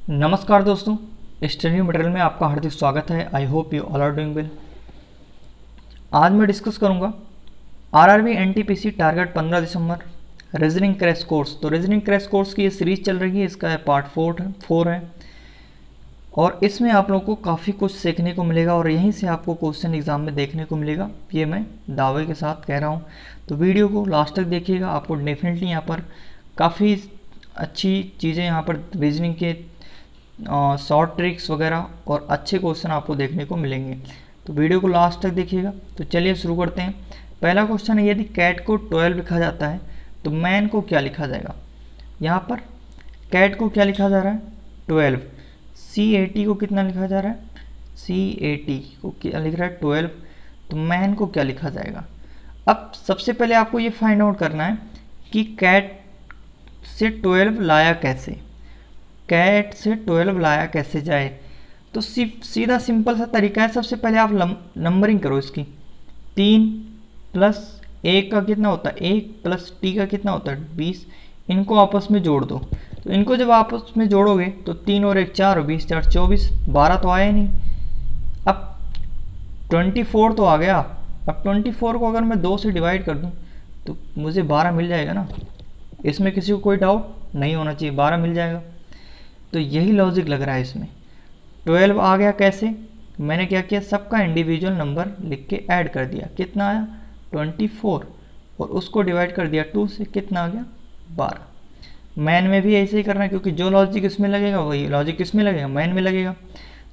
नमस्कार दोस्तों, study material में आपका हार्दिक स्वागत है। I hope you all are doing well. आज मैं डिस्कस करूंगा आरआरबी एनटीपीसी टारगेट 15 दिसंबर रीजनिंग क्रैश कोर्स। तो रीजनिंग क्रैश कोर्स की ये सीरीज चल रही है, इसका पार्ट 4 है और इसमें आप लोगों को काफ़ी कुछ सीखने को मिलेगा और यहीं से आपको क्वेश्चन एग्जाम में देखने को मिलेगा, ये मैं दावे के साथ कह रहा हूँ। तो वीडियो को लास्ट तक देखिएगा, आपको डेफिनेटली यहाँ पर काफ़ी अच्छी चीज़ें यहाँ पर रीजनिंग के शॉर्ट ट्रिक्स वगैरह और अच्छे क्वेश्चन आपको देखने को मिलेंगे। तो वीडियो को लास्ट तक देखिएगा। तो चलिए शुरू करते हैं। पहला क्वेश्चन है, यदि कैट को 12 लिखा जाता है तो मैन को क्या लिखा जाएगा। यहाँ पर कैट को क्या लिखा जा रहा है 12, CAT को कितना लिखा जा रहा है, CAT को क्या लिख रहा है 12, तो मैन को क्या लिखा जाएगा। अब सबसे पहले आपको ये फाइंड आउट करना है कि कैट से 12 लाया कैसे, कैट से 12 लाया कैसे जाए। तो सीधा सिंपल सा तरीका है। सबसे पहले आप नंबरिंग करो इसकी। 3 प्लस 1 का कितना होता है 1 प्लस t का कितना होता है 20, इनको आपस में जोड़ दो। तो इनको जब आपस में जोड़ोगे तो 3 और 1 4 और 20 4 24, 12 तो आया ही नहीं। अब 24 तो आ गया। अब 24 को अगर मैं 2 से डिवाइड कर दूं तो मुझे 12 मिल जाएगा ना, इसमें किसी को कोई डाउट नहीं होना चाहिए, 12 मिल जाएगा। तो यही लॉजिक लग रहा है इसमें। 12 आ गया कैसे, मैंने क्या किया, सबका इंडिविजुअल नंबर लिख के ऐड कर दिया। कितना आया 24 और उसको डिवाइड कर दिया 2 से, कितना आ गया 12। मैन में भी ऐसे ही करना है, क्योंकि जो लॉजिक इसमें लगेगा वही लॉजिक इसमें लगेगा, मैन में लगेगा।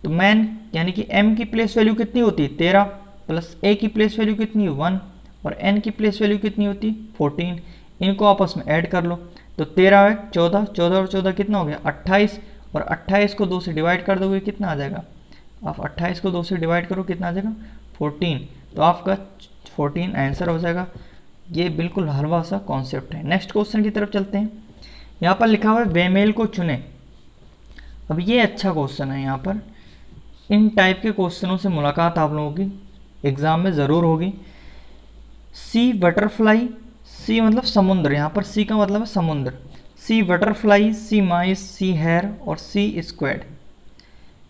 तो मैन यानी कि m की प्लेस वैल्यू कितनी होती है 13, प्लस a की प्लेस वैल्यू कितनी है 1 और n की प्लेस वैल्यू कितनी होती है 14। इनको आपस में ऐड कर लो। तो 13 है 14, 14 और 14 कितना हो गया 28 और 28 को 2 से डिवाइड कर दोगे कितना आ जाएगा, आप 28 को 2 से डिवाइड करो कितना आ जाएगा 14। तो आपका 14 आंसर हो जाएगा। ये बिल्कुल हलवा सा कॉन्सेप्ट है। नेक्स्ट क्वेश्चन की तरफ चलते हैं। यहाँ पर लिखा हुआ है बेमेल को चुने। अब ये अच्छा क्वेश्चन है। यहाँ पर इन टाइप के क्वेश्चनों से मुलाकात आप लोगों की एग्जाम में ज़रूर होगी। सी बटरफ्लाई, सी मतलब समुद्र, यहाँ पर सी का मतलब है समुद्र। सी butterfly, C mice, see here और सी स्क्वेड।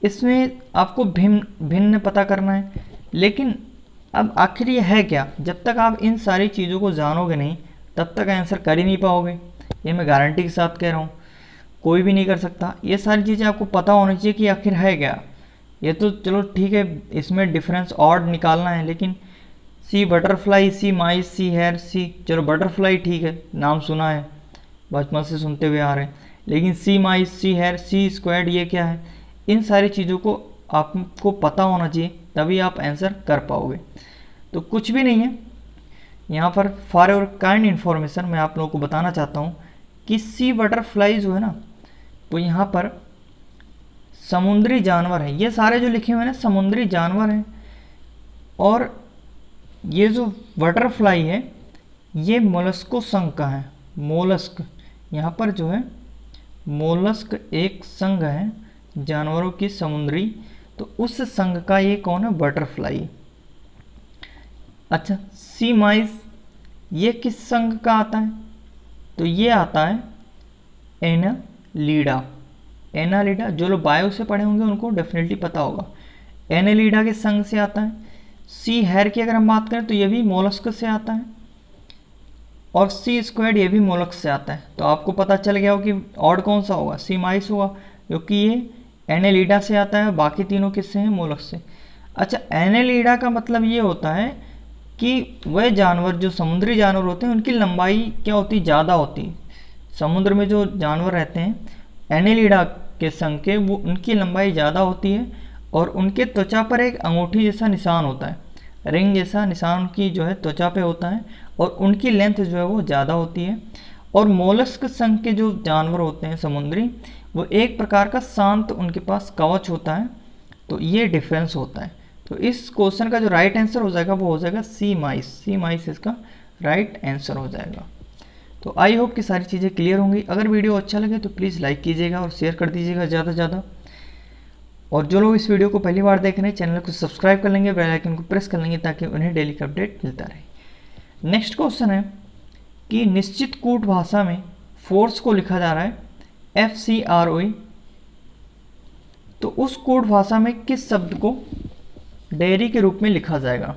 इसमें आपको भिन्न पता करना है, लेकिन अब आखिर ये है क्या। जब तक आप इन सारी चीज़ों को जानोगे नहीं तब तक आंसर कर ही नहीं पाओगे, ये मैं गारंटी के साथ कह रहा हूँ। कोई भी नहीं कर सकता। ये सारी चीज़ें आपको पता होनी चाहिए कि आखिर है क्या। ये तो चलो ठीक है, इसमें डिफरेंस ऑड निकालना है, लेकिन सी butterfly, C mice, see here, सी, चलो बटरफ्लाई ठीक है, नाम सुना है, बचपन से सुनते हुए आ रहे हैं, लेकिन सी माइस, सी हेयर, सी स्क्वाड ये क्या है। इन सारी चीज़ों को आपको पता होना चाहिए, तभी आप आंसर कर पाओगे। तो कुछ भी नहीं है यहाँ पर। फॉर योर काइंड इन्फॉर्मेशन मैं आप लोगों को बताना चाहता हूँ कि सी बटरफ्लाई जो है ना, वो यहाँ पर समुद्री जानवर है। ये सारे जो लिखे हुए हैं ना समुद्री जानवर हैं, और ये जो बटरफ्लाई है ये मोलस्को संघ का है। मोलस्क, यहाँ पर जो है मोलस्क एक संघ है जानवरों की समुद्री, तो उस संघ का ये कौन है बटरफ्लाई। अच्छा, सी माइस ये किस संघ का आता है, तो ये आता है एनालीडा। एनालीडा, जो लोग बायो से पढ़े होंगे उनको डेफिनेटली पता होगा, एनालीडा के संघ से आता है। सी हेयर की अगर हम बात करें तो ये भी मोलस्क से आता है, और सी स्क्वाड ये भी मोलस्क से आता है। तो आपको पता चल गया हो कि ऑड कौन सा होगा, सी माइस होगा, क्योंकि ये एनालीडा से आता है, बाकी तीनों किससे हैं मोलस्क से। अच्छा, एनालीडा का मतलब ये होता है कि वह जानवर जो समुद्री जानवर होते हैं उनकी लंबाई क्या होती है, ज़्यादा होती है। समुद्र में जो जानवर रहते हैं एनालीडा के संघ के, वो उनकी लंबाई ज़्यादा होती है और उनके त्वचा पर एक अंगूठी जैसा निशान होता है, रिंग जैसा निशान उनकी जो है त्वचा पे होता है, और उनकी लेंथ जो है वो ज़्यादा होती है। और मोलस्क संघ के जो जानवर होते हैं समुद्री, वो एक प्रकार का शांत उनके पास कवच होता है। तो ये डिफरेंस होता है। तो इस क्वेश्चन का जो राइट आंसर हो जाएगा वो हो जाएगा सी माइस। सी माइस इसका राइट आंसर हो जाएगा। तो आई होप कि सारी चीज़ें क्लियर होंगी। अगर वीडियो अच्छा लगे तो प्लीज़ लाइक कीजिएगा और शेयर कर दीजिएगा ज़्यादा से ज़्यादा। और जो लोग इस वीडियो को पहली बार देख रहे हैं चैनल को सब्सक्राइब कर लेंगे, बेल आइकन को प्रेस कर लेंगे ताकि उन्हें डेली का अपडेट मिलता रहे। नेक्स्ट क्वेश्चन है कि निश्चित कूट भाषा में फोर्स को लिखा जा रहा है FCROE तो उस कोड भाषा में किस शब्द को डेयरी के रूप में लिखा जाएगा।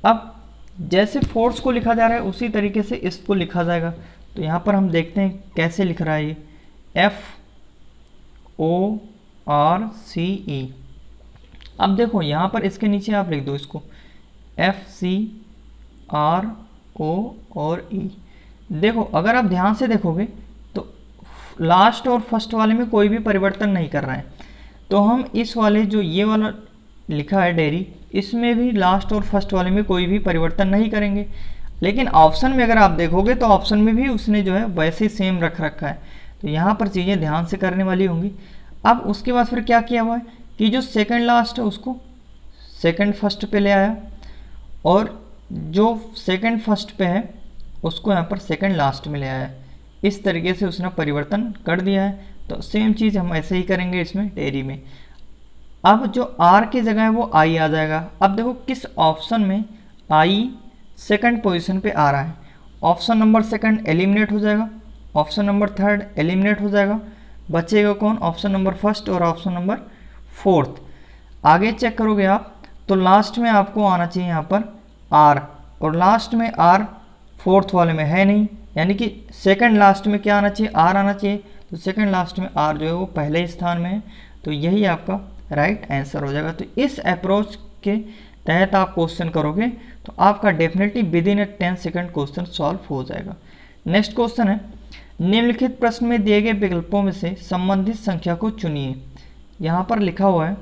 अब जैसे फोर्स को लिखा जा रहा है उसी तरीके से इसको लिखा जाएगा। तो यहाँ पर हम देखते हैं कैसे लिख रहा है ये, FORCE। अब देखो यहाँ पर इसके नीचे आप लिख दो इसको FCRO और E। देखो अगर आप ध्यान से देखोगे तो लास्ट और फर्स्ट वाले में कोई भी परिवर्तन नहीं कर रहा है। तो हम इस वाले जो ये वाला लिखा है डेयरी, इसमें भी लास्ट और फर्स्ट वाले में कोई भी परिवर्तन नहीं करेंगे। लेकिन ऑप्शन में अगर आप देखोगे तो ऑप्शन में भी उसने जो है वैसे सेम रख रखा है। तो यहाँ पर चीज़ें ध्यान से करने वाली होंगी। अब उसके बाद फिर क्या किया हुआ है कि जो सेकंड लास्ट है उसको सेकंड फर्स्ट पे ले आया, और जो सेकंड फर्स्ट पे है उसको यहाँ पर सेकंड लास्ट में ले आया। इस तरीके से उसने परिवर्तन कर दिया है। तो सेम चीज़ हम ऐसे ही करेंगे इसमें डेयरी में। अब जो आर की जगह है वो आई आ जाएगा। अब देखो किस ऑप्शन में आई सेकंड पोजीशन पे आ रहा है। ऑप्शन नंबर सेकंड एलिमिनेट हो जाएगा, ऑप्शन नंबर थर्ड एलिमिनेट हो जाएगा, बचेगा कौन, ऑप्शन नंबर फर्स्ट और ऑप्शन नंबर फोर्थ। आगे चेक करोगे आप तो लास्ट में आपको आना चाहिए यहाँ पर आर, और लास्ट में आर फोर्थ वाले में है नहीं, यानी कि सेकंड लास्ट में क्या आना चाहिए, आर आना चाहिए। तो सेकंड लास्ट में आर जो है वो पहले स्थान में है। तो यही आपका राइट आंसर हो जाएगा। तो इस अप्रोच के तहत आप क्वेश्चन करोगे तो आपका definitely with in 10 second question solve हो जाएगा। नेक्स्ट क्वेश्चन है, निम्नलिखित प्रश्न में दिए गए विकल्पों में से संबंधित संख्या को चुनिए। यहाँ पर लिखा हुआ है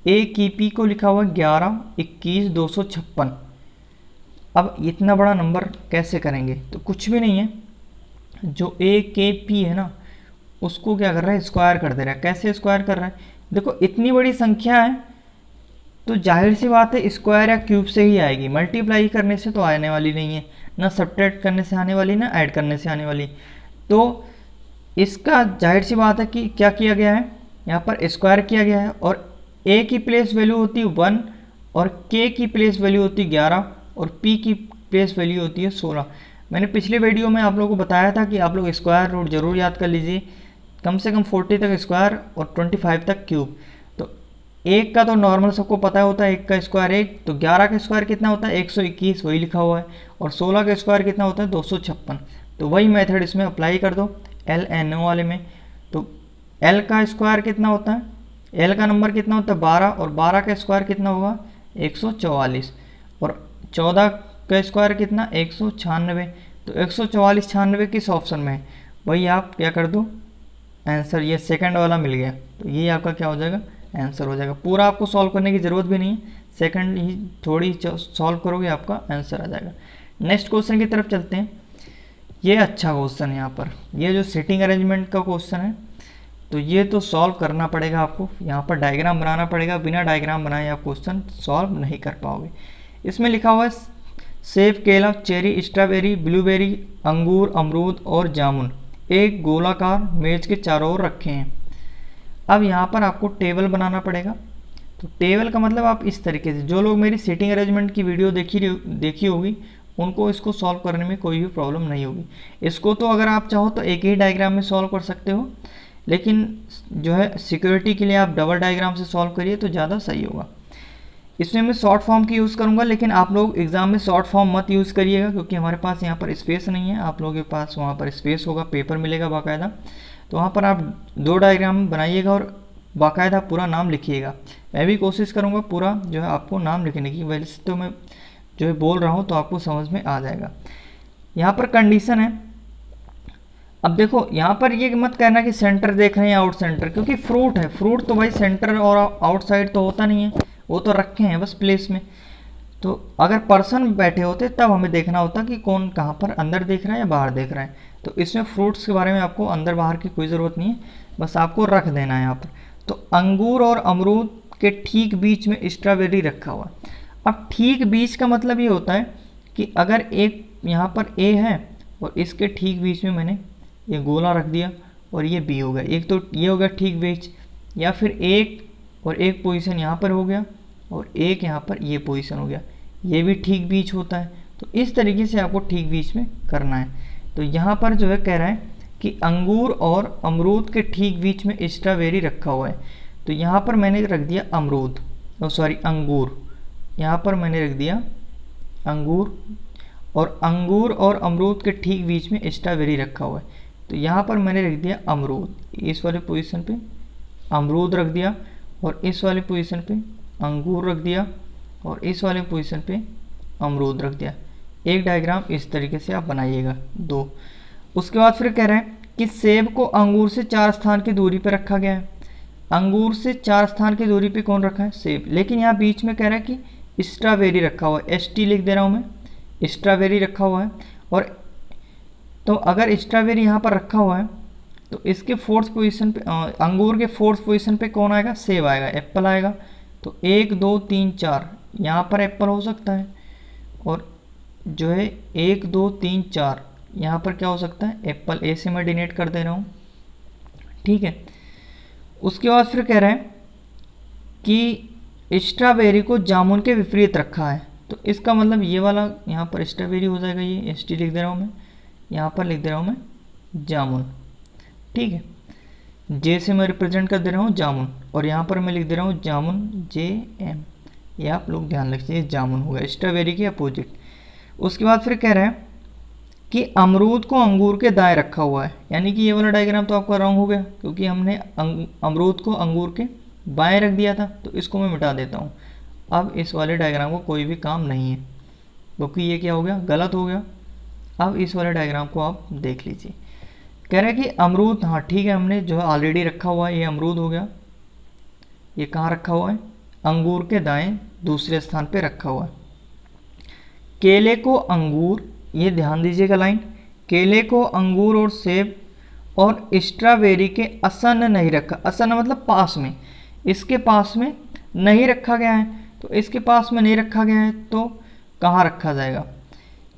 ए की पी को लिखा हुआ है 11, 21, 256। अब इतना बड़ा नंबर कैसे करेंगे, तो कुछ भी नहीं है, जो ए के पी है ना उसको क्या कर रहा है, स्क्वायर कर दे रहा है। कैसे स्क्वायर कर रहा है, देखो इतनी बड़ी संख्या है तो जाहिर सी बात है स्क्वायर या क्यूब से ही आएगी, मल्टीप्लाई करने से तो आने वाली नहीं है, ना सब्ट्रैक्ट करने से आने वाली, ना ऐड करने से आने वाली। तो इसका जाहिर सी बात है कि क्या किया गया है, यहाँ पर स्क्वायर किया गया है, और ए की प्लेस वैल्यू होती है 1, और के की प्लेस वैल्यू होती है 11, और पी की प्लेस वैल्यू होती है 16। मैंने पिछले वीडियो में आप लोगों को बताया था कि आप लोग स्क्वायर रूट जरूर याद कर लीजिए, कम से कम 40 तक स्क्वायर और 25 तक क्यूब। तो एक का तो नॉर्मल सबको पता होता है, एक का स्क्वायर 1, तो 11 का स्क्वायर कितना होता है 121, वही लिखा हुआ है, और 16 का स्क्वायर कितना होता है 256। तो वही मेथड इसमें अप्लाई कर दो एल एन ओ वाले में। तो एल का स्क्वायर कितना होता है, एल का नंबर कितना होता है 12, और 12 का स्क्वायर कितना होगा 144, और 14 का स्क्वायर कितना 196। तो 144 96 किस ऑप्शन में है, वही आप क्या कर दो आंसर, ये सेकंड वाला मिल गया। तो ये आपका क्या हो जाएगा, आंसर हो जाएगा। पूरा आपको सॉल्व करने की ज़रूरत भी नहीं है, सेकंड ही थोड़ी सॉल्व करोगे आपका आंसर आ जाएगा। नेक्स्ट क्वेश्चन की तरफ चलते हैं। ये अच्छा क्वेश्चन है, यहाँ पर ये जो सीटिंग अरेंजमेंट का क्वेश्चन है तो ये तो सॉल्व करना पड़ेगा आपको, यहाँ पर डायग्राम बनाना पड़ेगा, बिना डायग्राम बनाए आप क्वेश्चन सॉल्व नहीं कर पाओगे। इसमें लिखा हुआ है सेब, केला, चेरी, स्ट्रॉबेरी, ब्लूबेरी, अंगूर, अमरूद और जामुन एक गोलाकार मेज के चारों ओर रखे हैं। अब यहाँ पर आपको टेबल बनाना पड़ेगा। तो टेबल का मतलब आप इस तरीके से, जो लोग मेरी सीटिंग अरेंजमेंट की वीडियो देखी होगी उनको इसको सॉल्व करने में कोई भी प्रॉब्लम नहीं होगी। इसको तो अगर आप चाहो तो एक ही डायग्राम में सॉल्व कर सकते हो, लेकिन जो है सिक्योरिटी के लिए आप डबल डायग्राम से सॉल्व करिए तो ज़्यादा सही होगा। इसमें मैं शॉर्ट फॉर्म की यूज़ करूँगा, लेकिन आप लोग एग्जाम में शॉर्ट फॉर्म मत यूज़ करिएगा, क्योंकि हमारे पास यहाँ पर स्पेस नहीं है। आप लोगों के पास वहाँ पर स्पेस होगा, पेपर मिलेगा बाकायदा, तो वहाँ पर आप 2 डायग्राम बनाइएगा और बाकायदा पूरा नाम लिखिएगा। मैं भी कोशिश करूँगा पूरा जो है आपको नाम लिखने की, वैसे तो मैं जो है बोल रहा हूँ तो आपको समझ में आ जाएगा। यहाँ पर कंडीशन है, अब देखो यहाँ पर ये मत कहना कि सेंटर देख रहे हैं आउट सेंटर, क्योंकि फ्रूट है, फ्रूट तो भाई सेंटर और आउटसाइड तो होता नहीं है, वो तो रखे हैं बस प्लेस में। तो अगर पर्सन बैठे होते तब हमें देखना होता कि कौन कहाँ पर अंदर देख रहा है या बाहर देख रहा है। तो इसमें फ्रूट्स के बारे में आपको अंदर बाहर की कोई ज़रूरत नहीं है, बस आपको रख देना है यहाँ पर। तो अंगूर और अमरूद के ठीक बीच में स्ट्रॉबेरी रखा हुआ है। अब ठीक बीच का मतलब ये होता है कि अगर एक यहाँ पर ए है और इसके ठीक बीच में मैंने ये गोला रख दिया और ये बी हो गया, एक तो ये हो गया ठीक बीच, या फिर एक और एक पोजीशन यहाँ पर हो गया और एक यहाँ पर ये पोजीशन हो गया, ये भी ठीक बीच होता है। तो इस तरीके से आपको ठीक बीच में करना है। तो यहाँ पर जो है कह रहा है कि अंगूर और अमरूद के ठीक बीच में स्ट्रॉबेरी रखा हुआ है। तो यहाँ पर मैंने रख दिया अमरूद, सॉरी अंगूर, यहाँ पर मैंने रख दिया अंगूर, और अंगूर और अमरूद के ठीक बीच में स्ट्रॉबेरी रखा हुआ है। तो यहाँ पर मैंने रख दिया अमरूद, इस वाले पोजीशन पे अमरूद रख दिया, और इस वाले पोजीशन पे अंगूर रख दिया, और इस वाले पोजीशन पे अमरूद रख दिया। एक डायग्राम इस तरीके से आप बनाइएगा 2। उसके बाद फिर कह रहे हैं कि सेब को अंगूर से 4 स्थान की दूरी पर रखा गया है। अंगूर से 4 स्थान की दूरी पे कौन रखा है? सेब। लेकिन यहाँ बीच में कह रहा है कि स्ट्रॉबेरी रखा हुआ है, ST लिख दे रहा हूँ मैं, स्ट्रॉबेरी रखा हुआ है। और तो अगर स्ट्रॉबेरी यहाँ पर रखा हुआ है तो इसके 4th पोजीशन पे अंगूर के 4th पोजीशन पे कौन आएगा? सेब आएगा, एप्पल आएगा। तो 1 2 3 4 यहाँ पर एप्पल हो सकता है, और जो है 1 2 3 4 यहाँ पर क्या हो सकता है? एप्पल। ए से मैं डिनोट कर दे रहा हूँ, ठीक है। उसके बाद फिर कह रहे हैं कि स्ट्रॉबेरी को जामुन के विपरीत रखा है। तो इसका मतलब ये वाला यहाँ पर स्ट्रॉबेरी हो जाएगा, ये ST लिख दे रहा हूँ मैं, यहाँ पर लिख दे रहा हूँ मैं जामुन, ठीक है। J से मैं रिप्रेजेंट कर दे रहा हूँ जामुन, और यहाँ पर मैं लिख दे रहा हूँ जामुन JM, ये आप लोग ध्यान रखिए, जामुन होगा स्ट्रॉबेरी के अपोजिट। उसके बाद फिर कह रहे हैं कि अमरूद को अंगूर के दाएं रखा हुआ है, यानी कि ये वाला डायग्राम तो आपका रॉन्ग हो गया, क्योंकि हमने अमरूद को अंगूर के बाएं रख दिया था। तो इसको मैं मिटा देता हूँ। अब इस वाले डायग्राम को कोई भी काम नहीं है, क्योंकि ये क्या हो गया? गलत हो गया। अब इस वाले डायग्राम को आप देख लीजिए। कह रहे हैं कि अमरूद, हाँ ठीक है, हमने जो है ऑलरेडी रखा हुआ है, ये अमरूद हो गया। ये कहाँ रखा हुआ है? अंगूर के दाएं दूसरे स्थान पे रखा हुआ है। केले को अंगूर, ये ध्यान दीजिएगा लाइन, केले को अंगूर और सेब और स्ट्रॉबेरी के आसन्न नहीं रखा। आसन्न मतलब पास में, इसके पास में नहीं रखा गया है। तो इसके पास में नहीं रखा गया है तो कहाँ रखा जाएगा?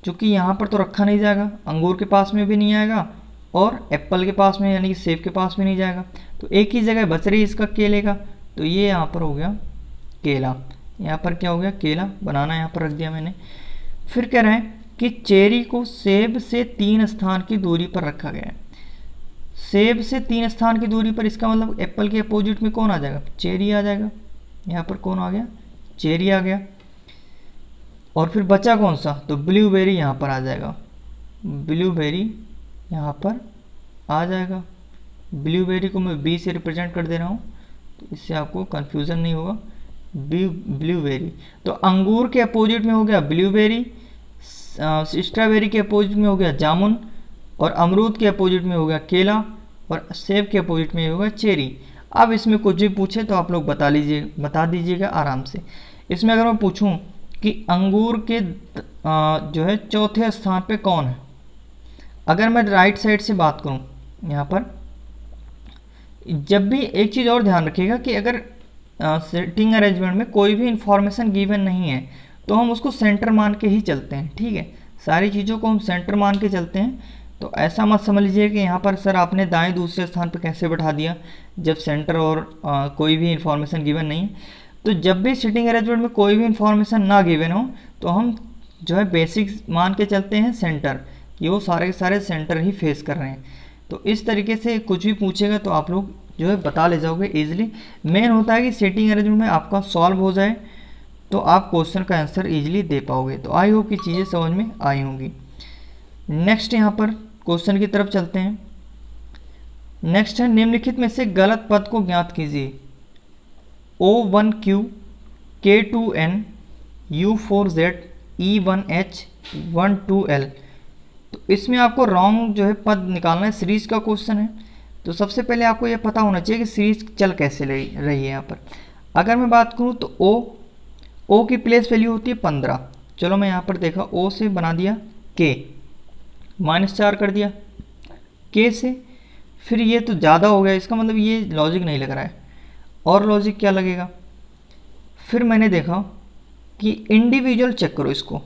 क्योंकि यहाँ पर तो रखा नहीं जाएगा, अंगूर के पास में भी नहीं आएगा और एप्पल के पास में यानी कि सेब के पास में नहीं जाएगा। तो एक ही जगह बच रही है इसका, केले का। तो ये यहाँ पर हो गया केला, यहाँ पर क्या हो गया? केला। बनाना यहाँ पर रख दिया मैंने। फिर कह रहे हैं कि चेरी को सेब से 3 स्थान की दूरी पर रखा गया है। सेब से 3 स्थान की दूरी पर, इसका मतलब एप्पल के अपोजिट में कौन आ जाएगा? चेरी आ जाएगा। यहाँ पर कौन आ गया? चेरी आ गया। और फिर बचा कौन सा? तो ब्लूबेरी यहाँ पर आ जाएगा, ब्लूबेरी यहाँ पर आ जाएगा। ब्लूबेरी को मैं B से रिप्रेजेंट कर दे रहा हूँ, तो इससे आपको कन्फ्यूज़न नहीं होगा। ब्लूबेरी। तो अंगूर के अपोजिट में हो गया ब्लूबेरी, स्ट्रॉबेरी के अपोजिट में हो गया जामुन, और अमरूद के अपोजिट में हो गया केला, और सेब के अपोजिट में होगा चेरी। अब इसमें कुछ भी पूछे तो आप लोग बता दीजिएगा आराम से। इसमें अगर मैं पूछूं कि अंगूर के जो है 4थे स्थान पे कौन है, अगर मैं राइट साइड से बात करूं, यहाँ पर जब भी एक चीज़ और ध्यान रखिएगा कि अगर सिटिंग अरेंजमेंट में कोई भी इंफॉर्मेशन गिवन नहीं है तो हम उसको सेंटर मान के ही चलते हैं, ठीक है। सारी चीज़ों को हम सेंटर मान के चलते हैं। तो ऐसा मत समझ लीजिए कि यहाँ पर सर आपने दाएं दूसरे स्थान पर कैसे बैठा दिया जब सेंटर और कोई भी इंफॉर्मेशन गिवन नहीं है। तो जब भी सिटिंग अरेंजमेंट में कोई भी इंफॉर्मेशन ना गिवन हो तो हम जो है बेसिक्स मान के चलते हैं सेंटर, कि वो सारे के सारे सेंटर ही फेस कर रहे हैं। तो इस तरीके से कुछ भी पूछेगा तो आप लोग जो है बता ले जाओगे ईजिली। मेन होता है कि सिटिंग अरेंजमेंट में आपका सॉल्व हो जाए तो आप क्वेश्चन का आंसर ईजिली दे पाओगे। तो आई होप कि चीज़ें समझ में आई होंगी। नेक्स्ट यहाँ पर क्वेश्चन की तरफ चलते हैं। नेक्स्ट है, निम्नलिखित में से गलत पद को ज्ञात कीजिए। O1Q K2N U4Z E1H 12L। तो इसमें आपको रॉन्ग जो है पद निकालना है। सीरीज का क्वेश्चन है, तो सबसे पहले आपको यह पता होना चाहिए कि सीरीज चल कैसे रही है। यहाँ पर अगर मैं बात करूँ तो O की प्लेस वैल्यू होती है 15। चलो मैं यहाँ पर देखा, O से बना दिया K, -4 कर दिया K से। फिर ये तो ज़्यादा हो गया, इसका मतलब ये लॉजिक नहीं लग रहा है। और लॉजिक क्या लगेगा? फिर मैंने देखा कि इंडिविजुअल चेक करो, इसको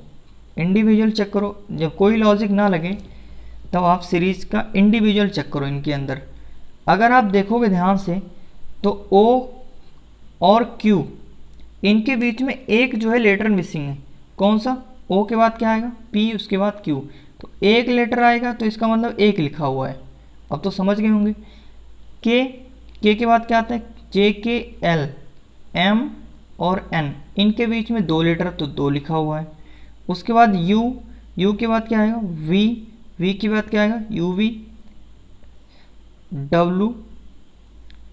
इंडिविजुअल चेक करो। जब कोई लॉजिक ना लगे तब आप सीरीज का इंडिविजुअल चेक करो इनके अंदर। अगर आप देखोगे ध्यान से तो O और Q इनके बीच में एक जो है लेटर मिसिंग है। कौन सा? O के बाद क्या आएगा? P, उसके बाद Q। तो एक लेटर आएगा तो इसका मतलब एक लिखा हुआ है, अब तो समझ गए होंगे। के के बाद क्या आता है, जे के एल एम और एन, इनके बीच में 2 लीटर तो 2 लिखा हुआ है। उसके बाद यू, यू के बाद क्या आएगा वी, वी के बाद क्या आएगा U V, W,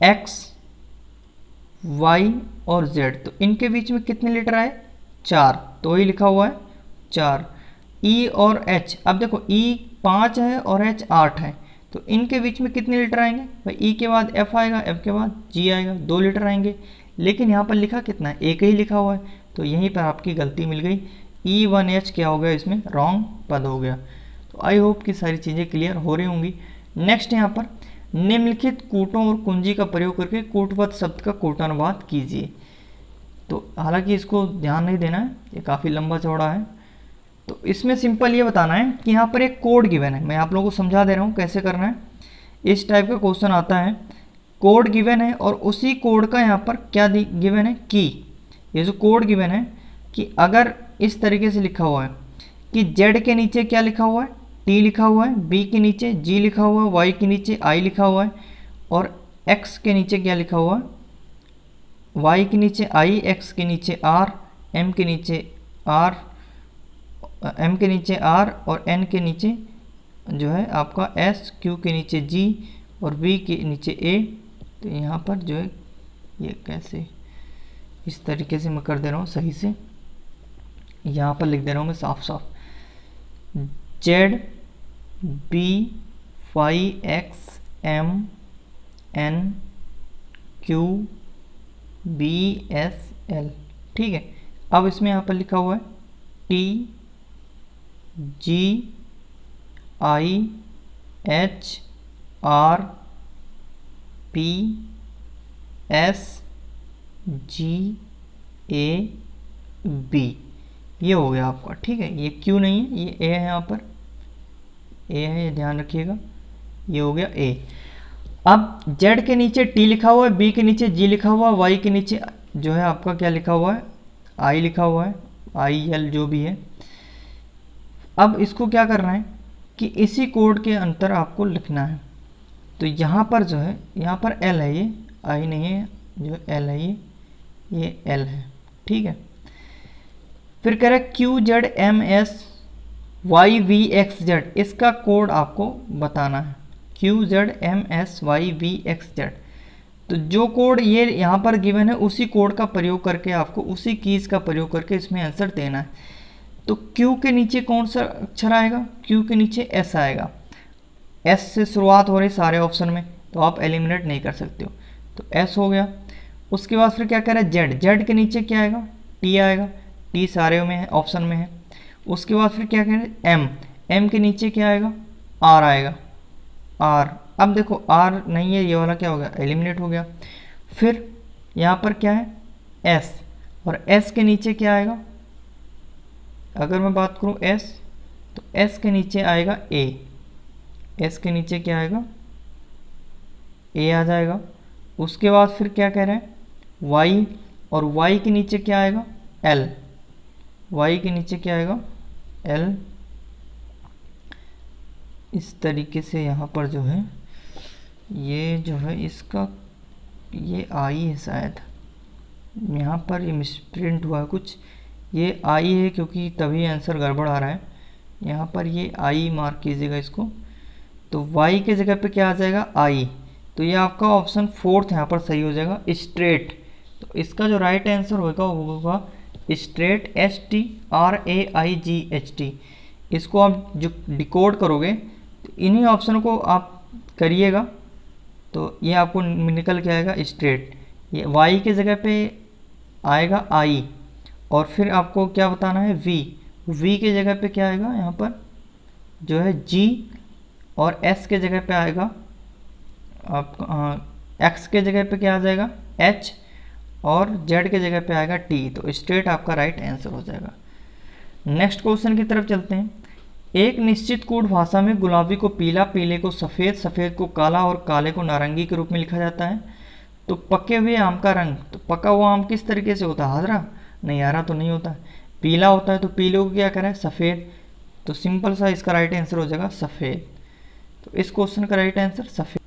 X, Y और जेड, तो इनके बीच में कितने लीटर आए 4, तो वही लिखा हुआ है 4। ई और एच, अब देखो ई 5 है और एच 8 है, तो इनके बीच में कितने लीटर आएंगे भाई, ई के बाद एफ आएगा, एफ के बाद जी आएगा, 2 लीटर आएंगे। लेकिन यहाँ पर लिखा कितना है, एक ही लिखा हुआ है, तो यहीं पर आपकी गलती मिल गई। E1H क्या हो गया, इसमें रॉन्ग पद हो गया। तो आई होप कि सारी चीज़ें क्लियर हो रही होंगी। नेक्स्ट यहाँ पर निम्नलिखित कूटों और कुंजी का प्रयोग करके कूटपद शब्द का कूटानुवाद कीजिए। तो हालांकि इसको ध्यान नहीं देना है, ये काफ़ी लंबा चौड़ा है। तो इसमें सिंपल ये बताना है कि यहाँ पर एक कोड गिवन है, मैं आप लोगों को समझा दे रहा हूँ कैसे करना है। इस टाइप का क्वेश्चन आता है, कोड गिवन है और उसी कोड का यहाँ पर क्या गिवन है की। ये जो कोड गिवन है कि अगर इस तरीके से लिखा हुआ है कि z के नीचे क्या लिखा हुआ है t लिखा हुआ है, b के नीचे g लिखा हुआ है, y के नीचे i लिखा हुआ है और x के नीचे क्या लिखा हुआ है, y के नीचे i, x के नीचे r, m के नीचे r, m के नीचे r और n के नीचे जो है आपका s, q के नीचे g और v के नीचे a। तो यहाँ पर जो है ये कैसे इस तरीके से मैं कर दे रहा हूँ सही से, यहाँ पर लिख दे रहा हूँ मैं साफ साफ, Z B Y X M N Q B S L, ठीक है। अब इसमें यहाँ पर लिखा हुआ है T G I H R P S G A B, ये हो गया आपका, ठीक है। ये क्यू नहीं है, ये ए है, यहाँ पर ए है, ये ध्यान रखिएगा, ये हो गया ए। अब जेड के नीचे टी लिखा हुआ है, बी के नीचे जी लिखा हुआ है, वाई के नीचे जो है आपका क्या लिखा हुआ है आई लिखा हुआ है, आई एल जो भी है। अब इसको क्या करना है कि इसी कोड के अंतर आपको लिखना है। तो यहाँ पर जो है, यहाँ पर एल है, ये आई नहीं है, जो एल है ये एल है, ठीक है। फिर कह रहा है Q Z M S Y V X Z, इसका कोड आपको बताना है, Q Z M S Y V X Z. तो जो कोड ये यहाँ पर गिवन है उसी कोड का प्रयोग करके आपको उसी कीज़ का प्रयोग करके इसमें आंसर देना है। तो क्यू के नीचे कौन सा अक्षर आएगा, क्यू के नीचे एस आएगा, एस से शुरुआत हो रही सारे ऑप्शन में, तो आप एलिमिनेट नहीं कर सकते हो, तो एस हो गया। उसके बाद फिर क्या कह रहा है जेड, जेड के नीचे क्या आएगा टी आएगा, टी सारे में है, ऑप्शन में है। उसके बाद फिर क्या कह रहे हैं एम, एम के नीचे क्या आएगा आर आएगा, आर। अब देखो आर नहीं है, ये वाला क्या हो गया एलिमिनेट हो गया। फिर यहाँ पर क्या है एस, और एस के नीचे क्या आएगा, अगर मैं बात करूँ एस, तो एस के नीचे आएगा ए, एस के नीचे क्या आएगा ए आ जाएगा। उसके बाद फिर क्या कह रहे हैं वाई, और वाई के नीचे क्या आएगा एल, वाई के नीचे क्या आएगा एल। इस तरीके से यहाँ पर जो है ये जो है इसका ये आई है शायद, यहाँ पर ये मिसप्रिंट हुआ है कुछ, ये आई है क्योंकि तभी आंसर गड़बड़ आ रहा है। यहाँ पर ये आई मार्क कीजिएगा इसको, तो वाई के जगह पे क्या आ जाएगा आई, तो ये आपका ऑप्शन 4 यहाँ पर सही हो जाएगा स्ट्रेट। तो इसका जो राइट आंसर होगा वो होगा स्ट्रेट, STRAIGHT। इसको आप जो डिकोड करोगे तो इन्हीं ऑप्शन को आप करिएगा, तो ये आपको निकल के आएगा स्ट्रेट। ये वाई के जगह पे आएगा आई, और फिर आपको क्या बताना है वी, वी के जगह पे क्या आएगा यहाँ पर जो है जी, और एस के जगह पे आएगा आपका एक्स के जगह पे क्या आ जाएगा एच, और जेड के जगह पे आएगा टी। तो स्ट्रेट आपका राइट आंसर हो जाएगा। नेक्स्ट क्वेश्चन की तरफ चलते हैं। एक निश्चित कूट भाषा में गुलाबी को पीला, पीले को सफ़ेद, सफ़ेद को काला और काले को नारंगी के रूप में लिखा जाता है। तो पके हुए आम का रंग, तो पका हुआ आम किस तरीके से होता है, हरा नहीं, हरा तो नहीं होता है, पीला होता है, तो पीले को क्या करें सफ़ेद, तो सिंपल सा इसका राइट आंसर हो जाएगा सफ़ेद। तो इस क्वेश्चन का राइट आंसर सफ़ेद।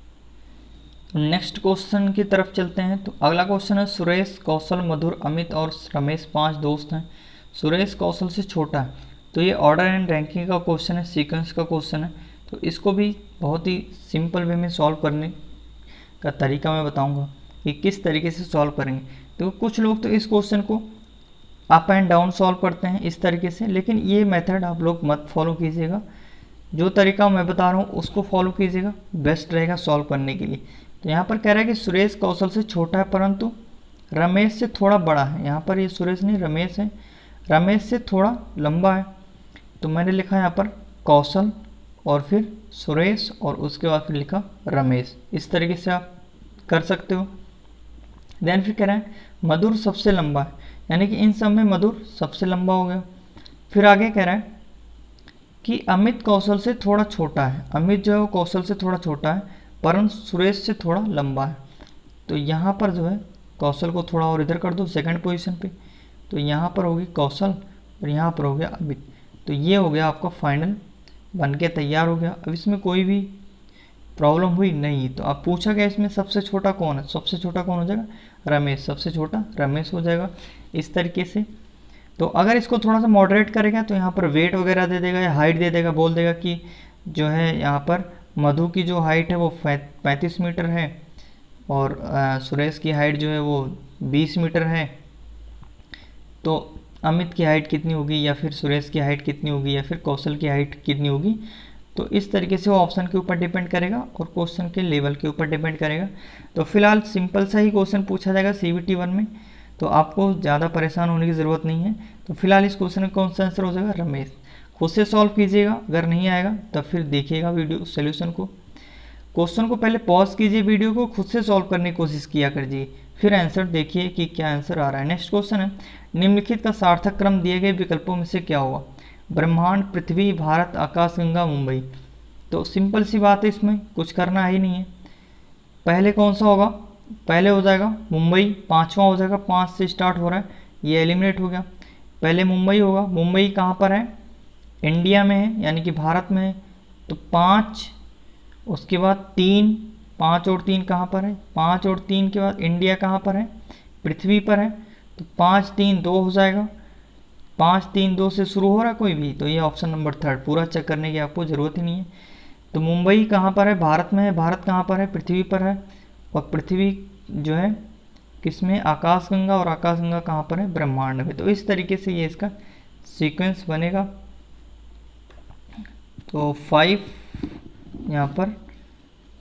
नेक्स्ट क्वेश्चन की तरफ चलते हैं। तो अगला क्वेश्चन है, सुरेश, कौशल, मधुर, अमित और रमेश 5 दोस्त हैं। सुरेश कौशल से छोटा है। तो ये ऑर्डर एंड रैंकिंग का क्वेश्चन है, सीक्वेंस का क्वेश्चन है। तो इसको भी बहुत ही सिंपल वे में सॉल्व करने का तरीका मैं बताऊंगा कि किस तरीके से सॉल्व करेंगे। तो कुछ लोग तो इस क्वेश्चन को अप एंड डाउन सॉल्व करते हैं इस तरीके से, लेकिन ये मेथड आप लोग मत फॉलो कीजिएगा। जो तरीका मैं बता रहा हूँ उसको फॉलो कीजिएगा, बेस्ट रहेगा सॉल्व करने के लिए। तो यहाँ पर कह रहा है कि सुरेश कौशल से छोटा है परंतु रमेश से थोड़ा बड़ा है। यहाँ पर ये सुरेश नहीं रमेश है, रमेश से थोड़ा लंबा है। तो मैंने लिखा यहाँ पर कौशल और फिर सुरेश और उसके बाद फिर लिखा रमेश। इस तरीके से आप कर सकते हो। देन फिर कह रहे हैं मधुर सबसे लंबा है, यानी कि इन सब में मधुर सबसे लंबा हो गया। फिर आगे कह रहा है कि अमित कौशल से थोड़ा छोटा है। अमित जो है वो कौशल से थोड़ा छोटा है परंतु सुरेश से थोड़ा लंबा है। तो यहाँ पर जो है कौशल को थोड़ा और इधर कर दो सेकंड पोजीशन पे। तो यहाँ पर होगी कौशल और यहाँ पर हो गया अमित। तो ये हो गया आपका फाइनल बन के तैयार हो गया। अब इसमें कोई भी प्रॉब्लम हुई नहीं। तो आप पूछा गया इसमें सबसे छोटा कौन है, सबसे छोटा कौन हो जाएगा, रमेश। सबसे छोटा रमेश हो जाएगा इस तरीके से। तो अगर इसको थोड़ा सा मॉडरेट करेगा तो यहाँ पर वेट वगैरह दे देगा या हाइट दे देगा, बोल देगा कि जो है यहाँ पर मधु की जो हाइट है वो 35 मीटर है और सुरेश की हाइट जो है वो 20 मीटर है। तो अमित की हाइट कितनी होगी या फिर सुरेश की हाइट कितनी होगी या फिर कौशल की हाइट कितनी होगी। तो इस तरीके से वो ऑप्शन के ऊपर डिपेंड करेगा और क्वेश्चन के लेवल के ऊपर डिपेंड करेगा। तो फिलहाल सिंपल सा ही क्वेश्चन पूछा जाएगा CBT 1 में, तो आपको ज़्यादा परेशान होने की ज़रूरत नहीं है। तो फिलहाल इस क्वेश्चन का कौन सा आंसर हो जाएगा, रमेश। खुद से सॉल्व कीजिएगा, अगर नहीं आएगा तब फिर देखिएगा वीडियो सोल्यूशन को। क्वेश्चन को पहले पॉज कीजिए, वीडियो को खुद से सॉल्व करने की कोशिश किया करिए, फिर आंसर देखिए कि क्या आंसर आ रहा है। नेक्स्ट क्वेश्चन है, निम्नलिखित का सार्थक क्रम दिए गए विकल्पों में से क्या होगा, ब्रह्मांड, पृथ्वी, भारत, आकाशगंगा, मुंबई। तो सिंपल सी बात है, इसमें कुछ करना ही नहीं है। पहले कौन सा होगा, पहले हो जाएगा मुंबई, 5वां हो जाएगा, 5 से स्टार्ट हो रहा है, ये एलिमिनेट हो गया। पहले मुंबई होगा। मुंबई कहाँ पर है, इंडिया में है यानी कि भारत में है। तो 5, उसके बाद 3, 5 और 3 कहाँ पर है, 5 और 3 के बाद इंडिया कहाँ पर है, पृथ्वी पर है। तो 5, 3, 2 हो जाएगा। 5, 3, 2 से शुरू हो रहा है कोई भी, तो ये ऑप्शन नंबर 3 पूरा चेक करने की आपको ज़रूरत ही नहीं है। तो मुंबई कहाँ पर है, भारत में है। भारत कहाँ पर है, पृथ्वी पर है। और पृथ्वी जो है किसमें, आकाशगंगा, और आकाशगंगा कहाँ पर है, ब्रह्मांड में। तो इस तरीके से ये इसका सीक्वेंस बनेगा। तो 5 यहाँ पर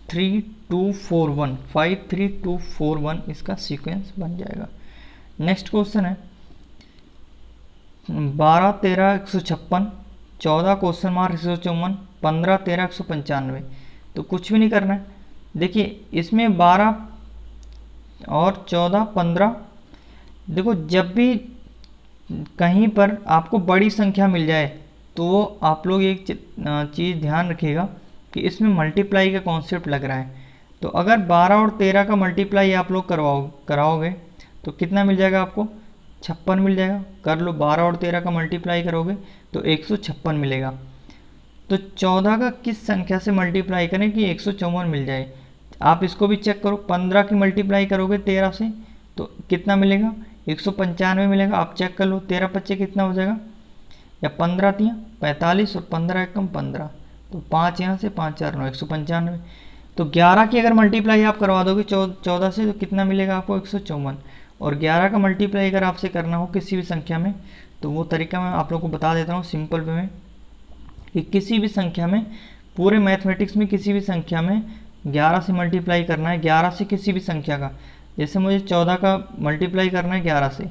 3, 2, 4, 1, 5, 3, 2, 4, 1 इसका सीक्वेंस बन जाएगा। नेक्स्ट क्वेश्चन है 12, 13, 156, 14 क्वेश्चन मार्क 154, 15, 13, 195। तो कुछ भी नहीं करना है। देखिए इसमें 12 और 14, 15, देखो जब भी कहीं पर आपको बड़ी संख्या मिल जाए तो वो आप लोग एक चीज़ ध्यान रखिएगा कि इसमें मल्टीप्लाई का कॉन्सेप्ट लग रहा है। तो अगर 12 और 13 का मल्टीप्लाई आप लोग कराओगे तो कितना मिल जाएगा आपको, 56 मिल जाएगा। कर लो, 12 और 13 का मल्टीप्लाई करोगे तो 156 मिलेगा। तो 14 का किस संख्या से मल्टीप्लाई करें कि 154 मिल जाए। आप इसको भी चेक करो, 15 की मल्टीप्लाई करोगे 13 से तो कितना मिलेगा, 195 मिलेगा। आप चेक कर लो, 13 25 कितना हो जाएगा, या 15 3 45 और 15 एकम 15, तो 5 यहाँ से 5 4 9 195। तो 11 की अगर मल्टीप्लाई आप करवा दोगे 14 से तो कितना मिलेगा आपको, 154। और 11 का मल्टीप्लाई अगर आपसे करना हो किसी भी संख्या में तो वो तरीका मैं आप लोग को बता देता हूँ सिंपल वे में, कि किसी भी संख्या में, पूरे मैथमेटिक्स में किसी भी संख्या में 11 से मल्टीप्लाई करना है, 11 से किसी भी संख्या का। जैसे मुझे 14 का मल्टीप्लाई करना है 11 से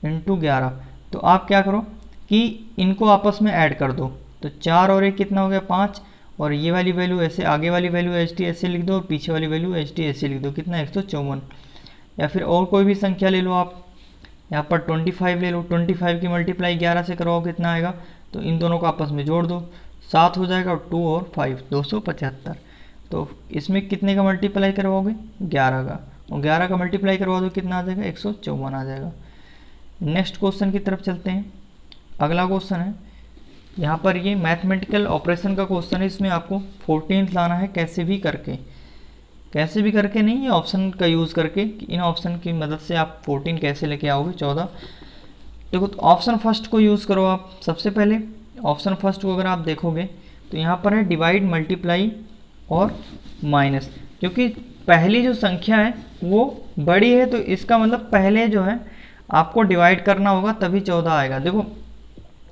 इंटू 11, तो आप क्या करो कि इनको आपस में ऐड कर दो। तो 4 और 1 कितना हो गया, 5, और ये वाली वैल्यू ऐसे, आगे वाली वैल्यू HT ऐसे लिख दो और पीछे वाली वैल्यू HT ऐसे लिख दो, कितना 154। या फिर और कोई भी संख्या ले लो आप, यहाँ पर 25 ले लो, 25 की मल्टीप्लाई 11 से करवाओ कितना आएगा, तो इन दोनों को आपस में जोड़ दो, 7 हो जाएगा, और 2 और 5 275। तो इसमें कितने का मल्टीप्लाई करवाओगे, 11 का, और 11 का मल्टीप्लाई करवा दो कितना आ जाएगा, 154 आ जाएगा। नेक्स्ट क्वेश्चन की तरफ चलते हैं। अगला क्वेश्चन है यहाँ पर ये मैथमेटिकल ऑपरेशन का क्वेश्चन है, इसमें आपको 14th लाना है कैसे भी करके, कैसे भी करके नहीं, ये ऑप्शन का यूज़ करके, इन ऑप्शन की मदद से आप 14 कैसे लेके आओगे 14। देखो तो ऑप्शन फर्स्ट को यूज़ करो आप। सबसे पहले ऑप्शन फर्स्ट को अगर आप देखोगे तो यहाँ पर है डिवाइड, मल्टीप्लाई और माइनस, क्योंकि पहली जो संख्या है वो बड़ी है तो इसका मतलब पहले जो है आपको डिवाइड करना होगा तभी 14 आएगा। देखो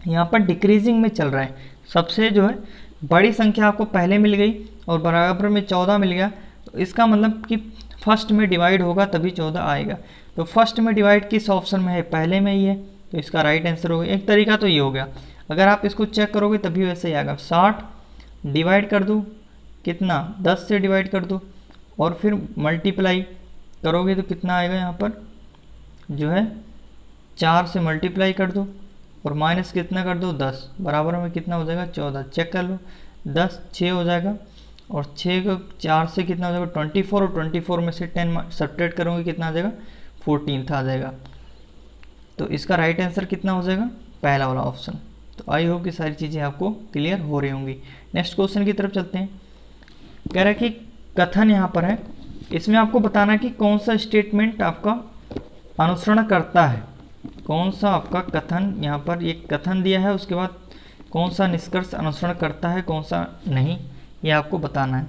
यहाँ पर डिक्रीजिंग में चल रहा है, सबसे जो है बड़ी संख्या आपको पहले मिल गई और बराबर में 14 मिल गया, तो इसका मतलब कि फर्स्ट में डिवाइड होगा तभी 14 आएगा। तो फर्स्ट में डिवाइड किस ऑप्शन में है, पहले में ही है, तो इसका राइट आंसर होगा। एक तरीका तो ये हो गया, अगर आप इसको चेक करोगे तभी वैसे ही आएगा। 60 डिवाइड कर दो कितना, 10 से डिवाइड कर दो और फिर मल्टीप्लाई करोगे तो कितना आएगा, यहाँ पर जो है 4 से मल्टीप्लाई कर दो और माइनस कितना कर दो 10, बराबर में कितना हो जाएगा 14। चेक कर लो, 10 6 हो जाएगा और 6 को 4 से कितना हो जाएगा 24 और 24 में से 10 सब्ट्रैक्ट करोगे कितना आ जाएगा 14 आ जाएगा। तो इसका राइट आंसर कितना हो जाएगा, पहला वाला ऑप्शन। तो आई होप कि सारी चीज़ें आपको क्लियर हो रही होंगी। नेक्स्ट क्वेश्चन की तरफ चलते हैं। कह रहा है कि कथन यहाँ पर है, इसमें आपको बताना है कि कौन सा स्टेटमेंट आपका अनुसरण करता है, कौन सा आपका कथन, यहाँ पर एक कथन दिया है उसके बाद कौन सा निष्कर्ष अनुसरण करता है कौन सा नहीं, ये आपको बताना है।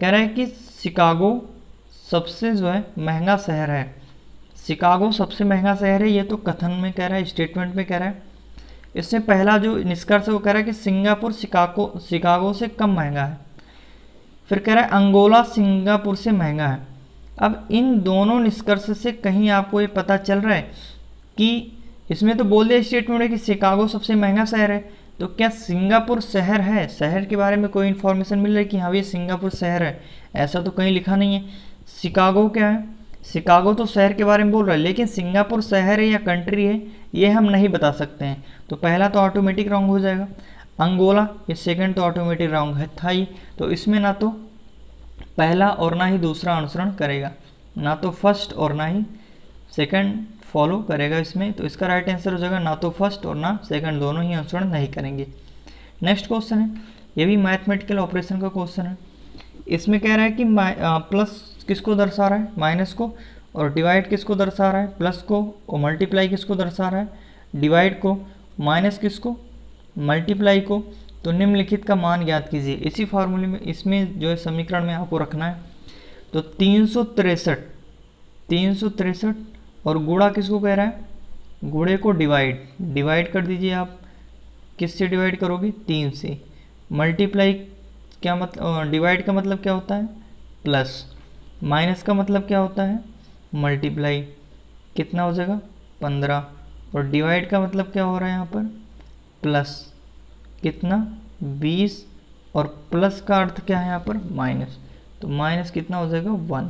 कह रहा है कि शिकागो सबसे जो है महंगा शहर है, शिकागो सबसे महंगा शहर है, ये तो कथन में कह रहा है, स्टेटमेंट में कह रहा है। इससे पहला जो निष्कर्ष है वो कह रहा है कि सिंगापुर शिकागो से कम महंगा है। फिर कह रहा है अंगोला सिंगापुर से महंगा है। अब इन दोनों निष्कर्ष से कहीं आपको ये पता चल रहा है कि इसमें तो बोल दिया स्टेटमेंट है कि शिकागो सबसे महंगा शहर है, तो क्या सिंगापुर शहर है, शहर के बारे में कोई इन्फॉर्मेशन मिल रही है कि हाँ ये सिंगापुर शहर है, ऐसा तो कहीं लिखा नहीं है। शिकागो क्या है, शिकागो तो शहर के बारे में बोल रहा है, लेकिन सिंगापुर शहर है या कंट्री है ये हम नहीं बता सकते हैं, तो पहला तो ऑटोमेटिक रॉन्ग हो जाएगा। अंगोला ये सेकंड तो ऑटोमेटिक रॉन्ग है था ही, तो इसमें ना तो पहला और ना ही दूसरा अनुसरण करेगा, ना तो फर्स्ट और ना ही सेकंड फॉलो करेगा इसमें, तो इसका राइट आंसर हो जाएगा ना तो फर्स्ट और ना सेकंड, दोनों ही अनुसरण नहीं करेंगे। नेक्स्ट क्वेश्चन है, ये भी मैथमेटिकल ऑपरेशन का क्वेश्चन है। इसमें कह रहा है कि प्लस किसको दर्शा रहा है, माइनस को, और डिवाइड किसको दर्शा रहा है, प्लस को, और मल्टीप्लाई किसको दर्शा रहा है, डिवाइड को, माइनस किसको, मल्टीप्लाई को। तो निम्नलिखित का मान ज्ञात कीजिए। इसी फार्मूले में इसमें जो है समीकरण में आपको रखना है। तो 363 और गुणा किसको कह रहा है, गुणे को डिवाइड कर दीजिए आप, किससे डिवाइड करोगे 3 से। मल्टीप्लाई क्या मतलब, डिवाइड का मतलब क्या होता है प्लस, माइनस का मतलब क्या होता है मल्टीप्लाई, कितना हो जाएगा 15, और डिवाइड का मतलब क्या हो रहा है यहाँ पर प्लस, कितना 20, और प्लस का अर्थ क्या है यहाँ पर माइनस, तो माइनस कितना हो जाएगा 1।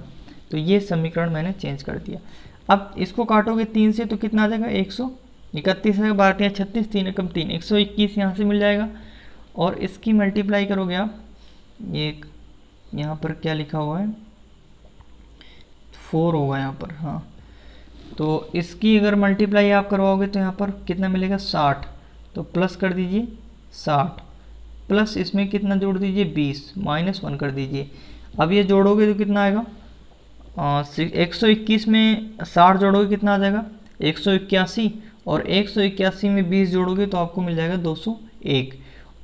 तो ये समीकरण मैंने चेंज कर दिया। अब इसको काटोगे 3 से तो कितना आ जाएगा 131 है, 12 36, 3 एकम 3, 121 यहाँ से मिल जाएगा। और इसकी मल्टीप्लाई करोगे आप, ये यहाँ पर क्या लिखा हुआ है 4 होगा यहाँ पर, हाँ, तो इसकी अगर मल्टीप्लाई आप करवाओगे तो यहाँ पर कितना मिलेगा 60, तो प्लस कर दीजिए 60, प्लस इसमें कितना जोड़ दीजिए 20, -1 कर दीजिए। अब ये जोड़ोगे तो कितना आएगा 121 में 60 जोड़ोगे कितना आ जाएगा 181, और 181 में 20 जोड़ोगे तो आपको मिल जाएगा 201,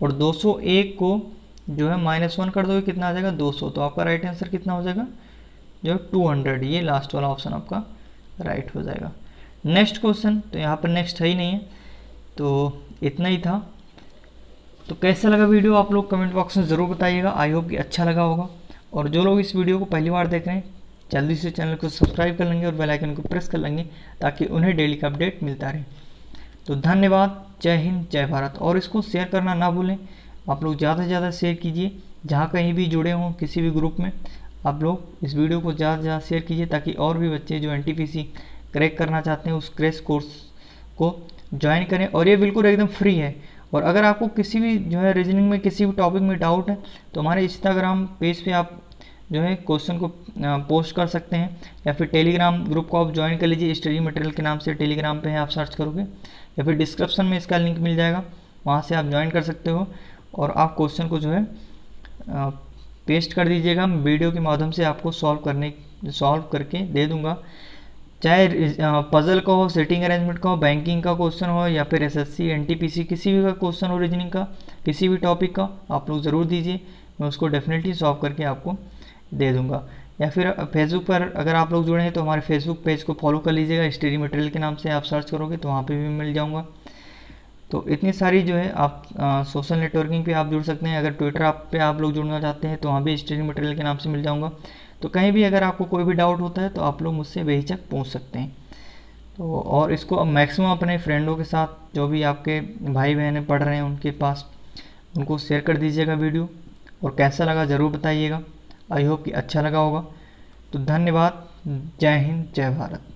और 201 को जो है -1 कर दोगे कितना आ जाएगा 200, तो आपका राइट आंसर कितना हो जाएगा जो 200, ये लास्ट वाला ऑप्शन आपका राइट हो जाएगा। नेक्स्ट क्वेश्चन, तो यहाँ पर नेक्स्ट है ही नहीं है, तो इतना ही था। तो कैसा लगा वीडियो आप लोग कमेंट बॉक्स में ज़रूर बताइएगा, आई होप कि अच्छा लगा होगा। और जो लोग इस वीडियो को पहली बार देख रहे हैं जल्दी से चैनल को सब्सक्राइब कर लेंगे और बेल आइकन को प्रेस कर लेंगे ताकि उन्हें डेली का अपडेट मिलता रहे। तो धन्यवाद, जय हिंद, जय भारत। और इसको शेयर करना ना भूलें, आप लोग ज़्यादा से ज़्यादा शेयर कीजिए, जहाँ कहीं भी जुड़े हों किसी भी ग्रुप में आप लोग इस वीडियो को ज़्यादा से ज़्यादा शेयर कीजिए ताकि और भी बच्चे जो NTPC क्रैक करना चाहते हैं उस क्रैश कोर्स को ज्वाइन करें। और ये बिल्कुल एकदम फ्री है। और अगर आपको किसी भी जो है रीजनिंग में किसी भी टॉपिक में डाउट है तो हमारे इंस्टाग्राम पेज पे आप जो है क्वेश्चन को पोस्ट कर सकते हैं, या फिर टेलीग्राम ग्रुप को आप ज्वाइन कर लीजिए, स्टडी मटेरियल के नाम से टेलीग्राम पे है, आप सर्च करोगे, या फिर डिस्क्रिप्शन में इसका लिंक मिल जाएगा, वहाँ से आप ज्वाइन कर सकते हो और आप क्वेश्चन को जो है पेस्ट कर दीजिएगा। मैं वीडियो के माध्यम से आपको सॉल्व करके दे दूंगा। चाहे पजल का हो, सिटिंग अरेंजमेंट का हो, बैंकिंग का क्वेश्चन हो, या फिर एसएससी एनटीपीसी किसी भी का क्वेश्चन हो, रीजनिंग का किसी भी टॉपिक का, आप लोग ज़रूर दीजिए, मैं उसको डेफिनेटली सॉल्व करके आपको दे दूंगा। या फिर फेसबुक पर अगर आप लोग जुड़े हैं तो हमारे फेसबुक पेज को फॉलो कर लीजिएगा, स्टडी मटेरियल के नाम से आप सर्च करोगे तो वहाँ पे भी मिल जाऊँगा। तो इतनी सारी जो है आप सोशल नेटवर्किंग पे आप जुड़ सकते हैं। अगर ट्विटर पे आप लोग जुड़ना चाहते हैं तो वहाँ भी स्टडी मटेरियल के नाम से मिल जाऊँगा। तो कहीं भी अगर आपको कोई भी डाउट होता है तो आप लोग मुझसे बेहिचक पूछ सकते हैं। तो और इसको अब मैक्सिमम अपने फ्रेंडों के साथ, जो भी आपके भाई बहनें पढ़ रहे हैं उनके पास, उनको शेयर कर दीजिएगा वीडियो। और कैसा लगा ज़रूर बताइएगा। आई होप कि अच्छा लगा होगा। तो धन्यवाद। जय हिंद, जय भारत।